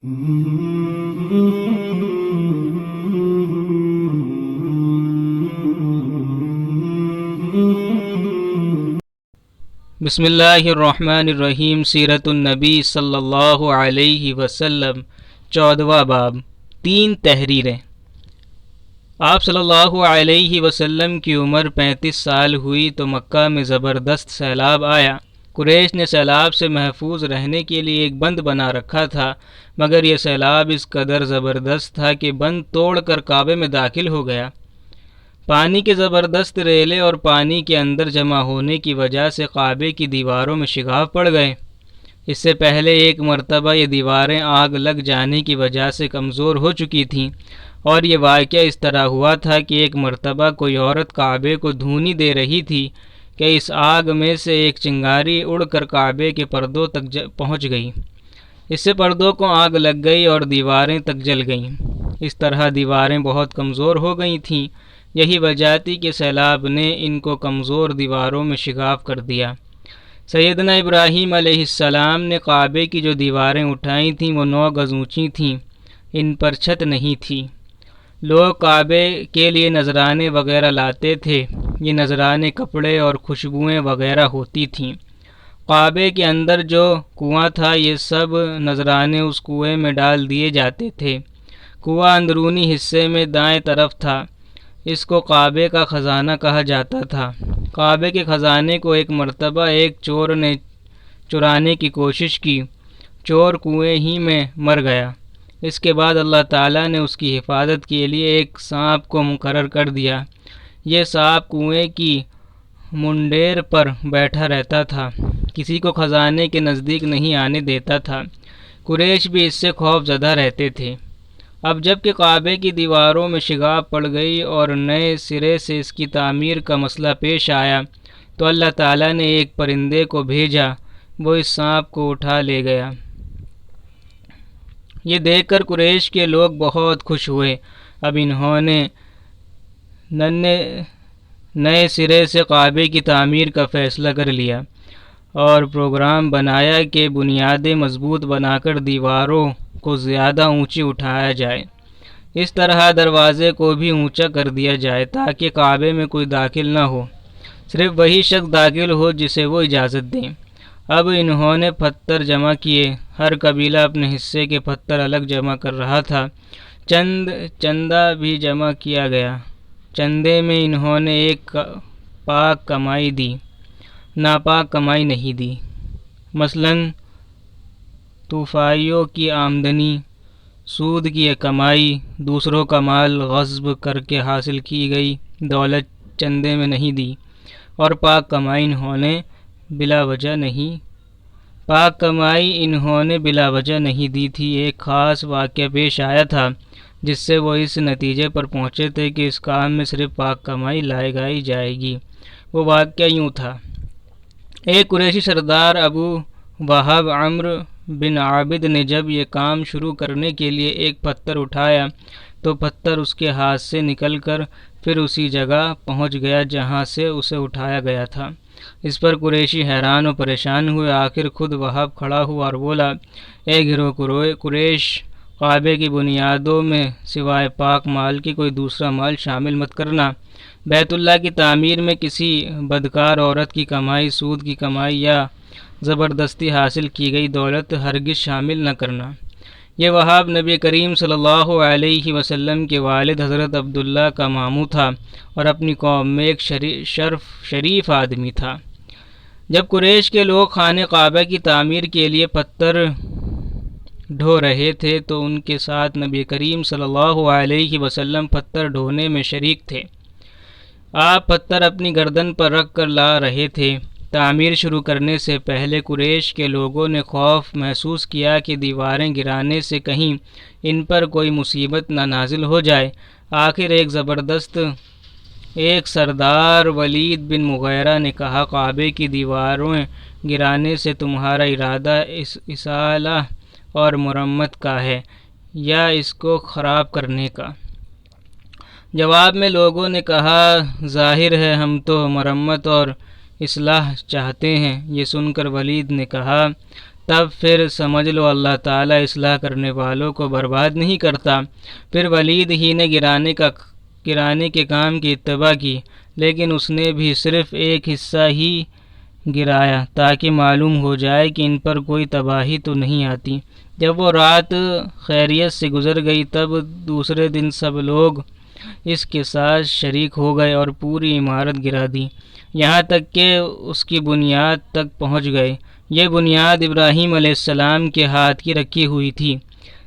بسم اللہ الرحمن الرحیم۔ سیرت النبی صلی اللہ علیہ وسلم، 14واں باب۔ 3 تحریریں۔ آپ صلی اللہ علیہ وسلم کی عمر 35 سال ہوئی تو مکہ میں زبردست سیلاب آیا۔ قریش نے سیلاب سے محفوظ رہنے کے لیے ایک بند بنا رکھا تھا، مگر یہ سیلاب اس قدر زبردست تھا کہ بند توڑ کر کعبے میں داخل ہو گیا۔ پانی کے زبردست ریلے اور پانی کے اندر جمع ہونے کی وجہ سے کعبے کی دیواروں میں شگاف پڑ گئے۔ اس سے پہلے ایک مرتبہ یہ دیواریں آگ لگ جانے کی وجہ سے کمزور ہو چکی تھیں، اور یہ واقعہ اس طرح ہوا تھا کہ ایک مرتبہ کوئی عورت کعبے کو دھونی دے رہی تھی کہ اس آگ میں سے ایک چنگاری اڑ کر کعبے کے پردوں تک پہنچ گئی۔ اس سے پردوں کو آگ لگ گئی اور دیواریں تک جل گئیں۔ اس طرح دیواریں بہت کمزور ہو گئی تھیں۔ یہی وجہ تھی کہ سیلاب نے ان کو کمزور دیواروں میں شگاف کر دیا۔ سیدنا ابراہیم علیہ السلام نے کعبے کی جو دیواریں اٹھائی تھیں وہ 9 گز اونچی تھیں، ان پر چھت نہیں تھی۔ لوگ کعبے کے لیے نذرانے وغیرہ لاتے تھے۔ یہ نذرانے کپڑے اور خوشبوئیں وغیرہ ہوتی تھیں۔ کعبے کے اندر جو کنواں تھا یہ سب نذرانے اس کنویں میں ڈال دیے جاتے تھے۔ کنواں اندرونی حصے میں دائیں طرف تھا۔ اس کو کعبے کا خزانہ کہا جاتا تھا۔ کعبے کے خزانے کو ایک مرتبہ ایک چور نے چرانے کی کوشش کی۔ چور کنویں ہی میں مر گیا۔ اس کے بعد اللہ تعالیٰ نے اس کی حفاظت کے لیے ایک سانپ کو مقرر کر دیا۔ یہ سانپ کنویں کی منڈیر پر بیٹھا رہتا تھا، کسی کو خزانے کے نزدیک نہیں آنے دیتا تھا۔ قریش بھی اس سے خوف زدہ رہتے تھے۔ اب جب کہ کعبے کی دیواروں میں شگاف پڑ گئی اور نئے سرے سے اس کی تعمیر کا مسئلہ پیش آیا تو اللہ تعالیٰ نے ایک پرندے کو بھیجا، وہ اس سانپ کو اٹھا لے گیا۔ یہ دیکھ کر قریش کے لوگ بہت خوش ہوئے۔ اب انہوں نے نئے سرے سے کعبے کی تعمیر کا فیصلہ کر لیا اور پروگرام بنایا کہ بنیادیں مضبوط بنا کر دیواروں کو زیادہ اونچی اٹھایا جائے۔ اس طرح دروازے کو بھی اونچا کر دیا جائے تاکہ کعبے میں کوئی داخل نہ ہو، صرف وہی شخص داخل ہو جسے وہ اجازت دیں۔ اب انہوں نے پتھر جمع کیے۔ ہر قبیلہ اپنے حصے کے پتھر الگ جمع کر رہا تھا۔ چندہ بھی جمع کیا گیا۔ چندے میں انہوں نے ایک پاک کمائی دی، ناپاک کمائی نہیں دی۔ مثلاً طوفائیوں کی آمدنی، سود کی کمائی، دوسروں کا مال غصب کر کے حاصل کی گئی دولت چندے میں نہیں دی، اور پاک کمائی انہوں نے بلا وجہ نہیں دی تھی۔ ایک خاص واقعہ پیش آیا تھا جس سے وہ اس نتیجے پر پہنچے تھے کہ اس کام میں صرف پاک کمائی لگائی جائے گی۔ وہ واقعہ یوں تھا۔ ایک قریشی سردار ابو وہب عمرو بن عابد نے جب یہ کام شروع کرنے کے لیے ایک پتھر اٹھایا تو پتھر اس کے ہاتھ سے نکل کر پھر اسی جگہ پہنچ گیا جہاں سے اسے اٹھایا گیا تھا۔ اس پر قریشی حیران و پریشان ہوئے۔ آخر خود وہب کھڑا ہوا اور بولا، اے گروہ قریش، کعبے کی بنیادوں میں سوائے پاک مال کی کوئی دوسرا مال شامل مت کرنا۔ بیت اللہ کی تعمیر میں کسی بدکار عورت کی کمائی، سود کی کمائی یا زبردستی حاصل کی گئی دولت ہرگز شامل نہ کرنا۔ یہ وہاب نبی کریم صلی اللہ علیہ وسلم کے والد حضرت عبداللہ کا ماموں تھا اور اپنی قوم میں ایک شریف آدمی تھا۔ جب قریش کے لوگ خانہ کعبہ کی تعمیر کے لیے پتھر ڈھو رہے تھے تو ان کے ساتھ نبی کریم صلی اللہ علیہ وسلم پتھر ڈھونے میں شریک تھے۔ آپ پتھر اپنی گردن پر رکھ کر لا رہے تھے۔ تعمیر شروع کرنے سے پہلے قریش کے لوگوں نے خوف محسوس کیا کہ دیواریں گرانے سے کہیں ان پر کوئی مصیبت نہ نازل ہو جائے۔ آخر ایک سردار ولید بن مغیرہ نے کہا، کعبے کی دیواریں گرانے سے تمہارا ارادہ اصلاح اور مرمت کا ہے یا اس کو خراب کرنے کا؟ جواب میں لوگوں نے کہا، ظاہر ہے ہم تو مرمت اور اصلاح چاہتے ہیں۔ یہ سن کر ولید نے کہا، تب پھر سمجھ لو اللہ تعالیٰ اصلاح کرنے والوں کو برباد نہیں کرتا۔ پھر ولید ہی نے گرانے کے کام کی اتباع کی، لیکن اس نے بھی صرف ایک حصہ ہی گرایا تاکہ معلوم ہو جائے کہ ان پر کوئی تباہی تو نہیں آتی۔ جب وہ رات خیریت سے گزر گئی تب دوسرے دن سب لوگ اس کے ساتھ شریک ہو گئے اور پوری عمارت گرا دی، یہاں تک کہ اس کی بنیاد تک پہنچ گئے۔ یہ بنیاد ابراہیم علیہ السلام کے ہاتھ کی رکھی ہوئی تھی۔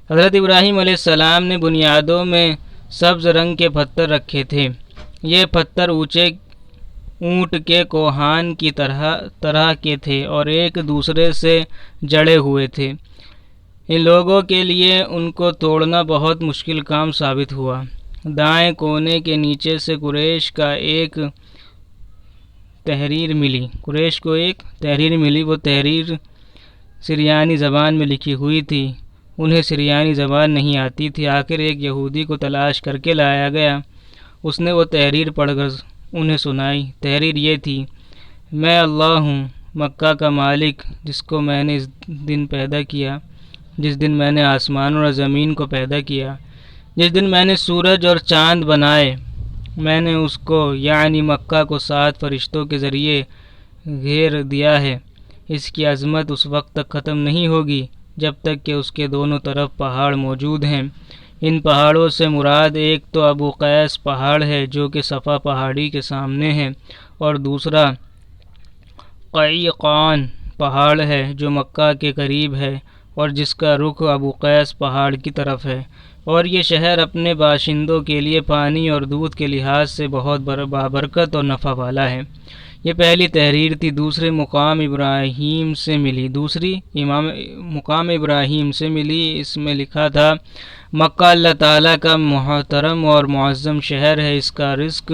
حضرت ابراہیم علیہ السلام نے بنیادوں میں سبز رنگ کے پتھر رکھے تھے۔ یہ پتھر اونچے اونٹ کے کوہان کی طرح کے تھے اور ایک دوسرے سے جڑے ہوئے تھے۔ ان لوگوں کے لیے ان کو توڑنا بہت مشکل کام ثابت ہوا۔ دائیں کونے کے نیچے سے قریش کو ایک تحریر ملی۔ وہ تحریر سریانی زبان میں لکھی ہوئی تھی۔ انہیں سریانی زبان نہیں آتی تھی۔ آخر ایک یہودی کو تلاش کر کے لایا گیا۔ اس نے وہ تحریر پڑھ کر انہیں سنائی۔ تحریر یہ تھی: میں اللہ ہوں، مکہ کا مالک، جس کو میں نے اس دن پیدا کیا جس دن میں نے آسمان اور زمین کو پیدا کیا، جس دن میں نے سورج اور چاند بنائے۔ میں نے اس کو یعنی مکہ کو 7 فرشتوں کے ذریعے گھیر دیا ہے۔ اس کی عظمت اس وقت تک ختم نہیں ہوگی جب تک کہ اس کے دونوں طرف پہاڑ موجود ہیں۔ ان پہاڑوں سے مراد ایک تو ابو قیس پہاڑ ہے جو کہ صفا پہاڑی کے سامنے ہے، اور دوسرا قیقان پہاڑ ہے جو مکہ کے قریب ہے اور جس کا رخ ابو قیس پہاڑ کی طرف ہے، اور یہ شہر اپنے باشندوں کے لیے پانی اور دودھ کے لحاظ سے بہت بابرکت اور نفع والا ہے۔ یہ پہلی تحریر تھی۔ دوسرے مقام ابراہیم سے ملی۔ اس میں لکھا تھا: مکہ اللہ تعالیٰ کا محترم اور معظم شہر ہے۔ اس کا رزق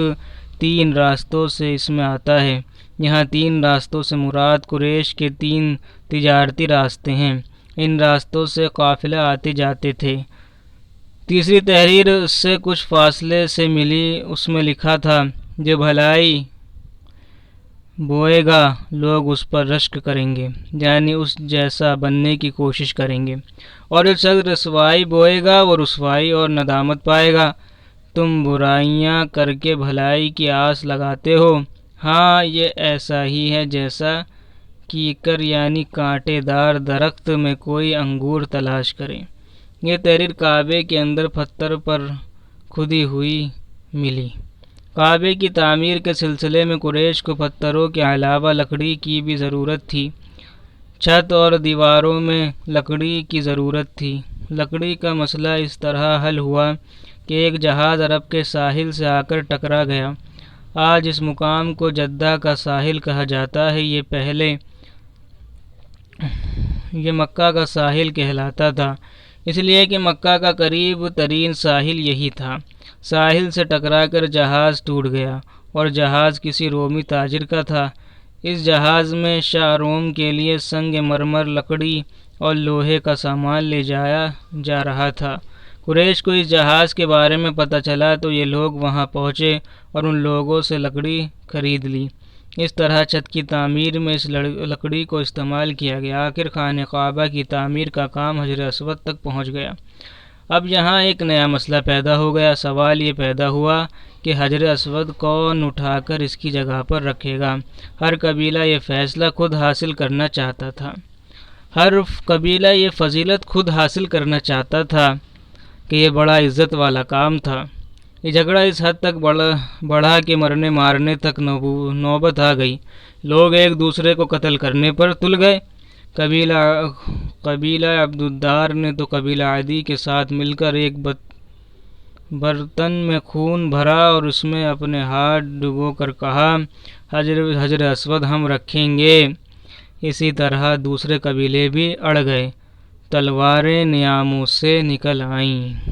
3 راستوں سے اس میں آتا ہے۔ یہاں 3 راستوں سے مراد قریش کے 3 تجارتی راستے ہیں۔ ان راستوں سے قافلے آتے جاتے تھے۔ تیسری تحریر اس سے کچھ فاصلے سے ملی۔ اس میں لکھا تھا: جو بھلائی بوئے گا لوگ اس پر رشک کریں گے، یعنی اس جیسا بننے کی کوشش کریں گے، اور جو شخص رسوائی بوئے گا وہ رسوائی اور ندامت پائے گا۔ تم برائیاں کر کے بھلائی کی آس لگاتے ہو، ہاں یہ ایسا ہی ہے جیسا کیکر یعنی کانٹے دار درخت میں کوئی انگور تلاش کرے۔ یہ تحریر کعبے کے اندر پتھر پر کھدی ہوئی ملی۔ کعبے کی تعمیر کے سلسلے میں قریش کو پتھروں کے علاوہ لکڑی کی بھی ضرورت تھی۔ چھت اور دیواروں میں لکڑی کی ضرورت تھی۔ لکڑی کا مسئلہ اس طرح حل ہوا کہ ایک جہاز عرب کے ساحل سے آ کر ٹکرا گیا۔ آج اس مقام کو جدہ کا ساحل کہا جاتا ہے۔ یہ مکہ کا ساحل کہلاتا تھا، اس لیے کہ مکہ کا قریب ترین ساحل یہی تھا۔ ساحل سے ٹکرا کر جہاز ٹوٹ گیا، اور جہاز کسی رومی تاجر کا تھا۔ اس جہاز میں شاہ روم کے لیے سنگ مرمر، لکڑی اور لوہے کا سامان لے جایا جا رہا تھا۔ قریش کو اس جہاز کے بارے میں پتہ چلا تو یہ لوگ وہاں پہنچے اور ان لوگوں سے لکڑی خرید لی۔ اس طرح چھت کی تعمیر میں اس لکڑی کو استعمال کیا گیا۔ آخر خانہ کعبہ کی تعمیر کا کام حجر اسود تک پہنچ گیا۔ اب یہاں ایک نیا مسئلہ پیدا ہو گیا۔ سوال یہ پیدا ہوا کہ حجر اسود کون اٹھا کر اس کی جگہ پر رکھے گا؟ ہر قبیلہ یہ فیصلہ خود حاصل کرنا چاہتا تھا۔ ہر قبیلہ یہ فضیلت خود حاصل کرنا چاہتا تھا کہ یہ بڑا عزت والا کام تھا۔ یہ جھگڑا اس حد تک بڑھا کہ مرنے مارنے تک نوبت آ گئی۔ لوگ ایک دوسرے کو قتل کرنے پر تل گئے۔ قبیلہ عبدالدار نے تو قبیلہ عدی کے ساتھ مل کر ایک برتن میں خون بھرا اور اس میں اپنے ہاتھ ڈبو کر کہا: حجر اسود ہم رکھیں گے۔ اسی طرح دوسرے قبیلے بھی اڑ گئے۔ تلواریں نیاموں سے نکل آئیں۔